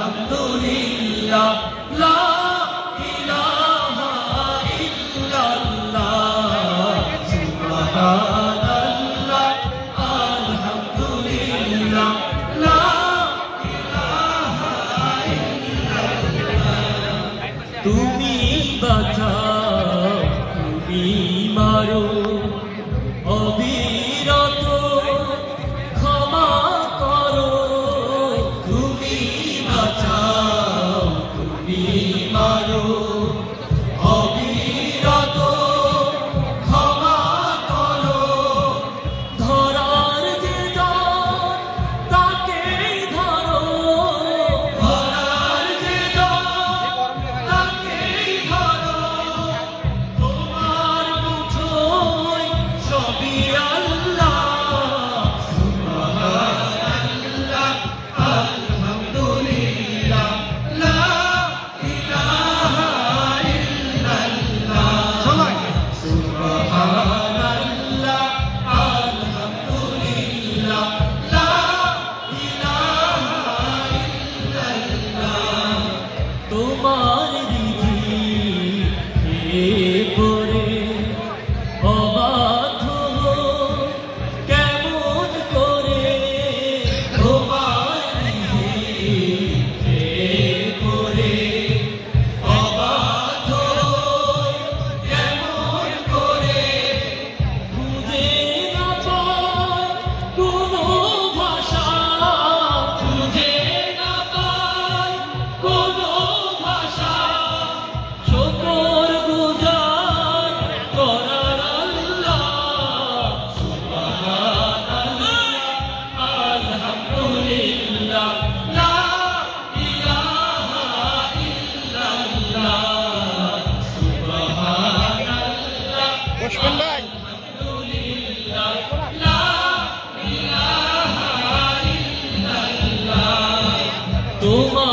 আলহামদুলিল্লাহ লা ইলাহা ইল্লাল্লাহ সুবহানাল্লাহ আলহামদুলিল্লাহ লা ইলাহা ইল্লাল্লাহ তুমি বাঁচাও তুমি মারো অবিরত ক্ষমা করো তুমি বাঁচাও তুমি মারো অবিরত ক্ষমা করো ধরার যে জন তাকেই ধরো ধরার যে জন তাকেই ধরো তোমার মুঠোয় সবই আল্লাহ সুবহানাল্লাহ আলহামদুলিল্লাহ লা ইলাহা ইল্লাল্লাহ সুবহানাল্লাহ আলহামদুলিল্লাহ লা ইলাহা ইল্লাল্লাহ তোমার বিধি পড়ে অবাধ্য কেমন করে তোমার বিধি পড়ে অবাধ্য কেমন করে খুঁজে না পায় কোনো ভাষা খুঁজে না পায় কোনো ভাষা শুকর গুজার করার আল্লাহ সুবহানাল্লাহ আলহামদুলিল্লাহ লা ইলাহা ইল্লাল্লাহ সুবহানাল্লাহ আলহামদুলিল্লাহ লা ইলাহা ইল্লাল্লাহ তোমার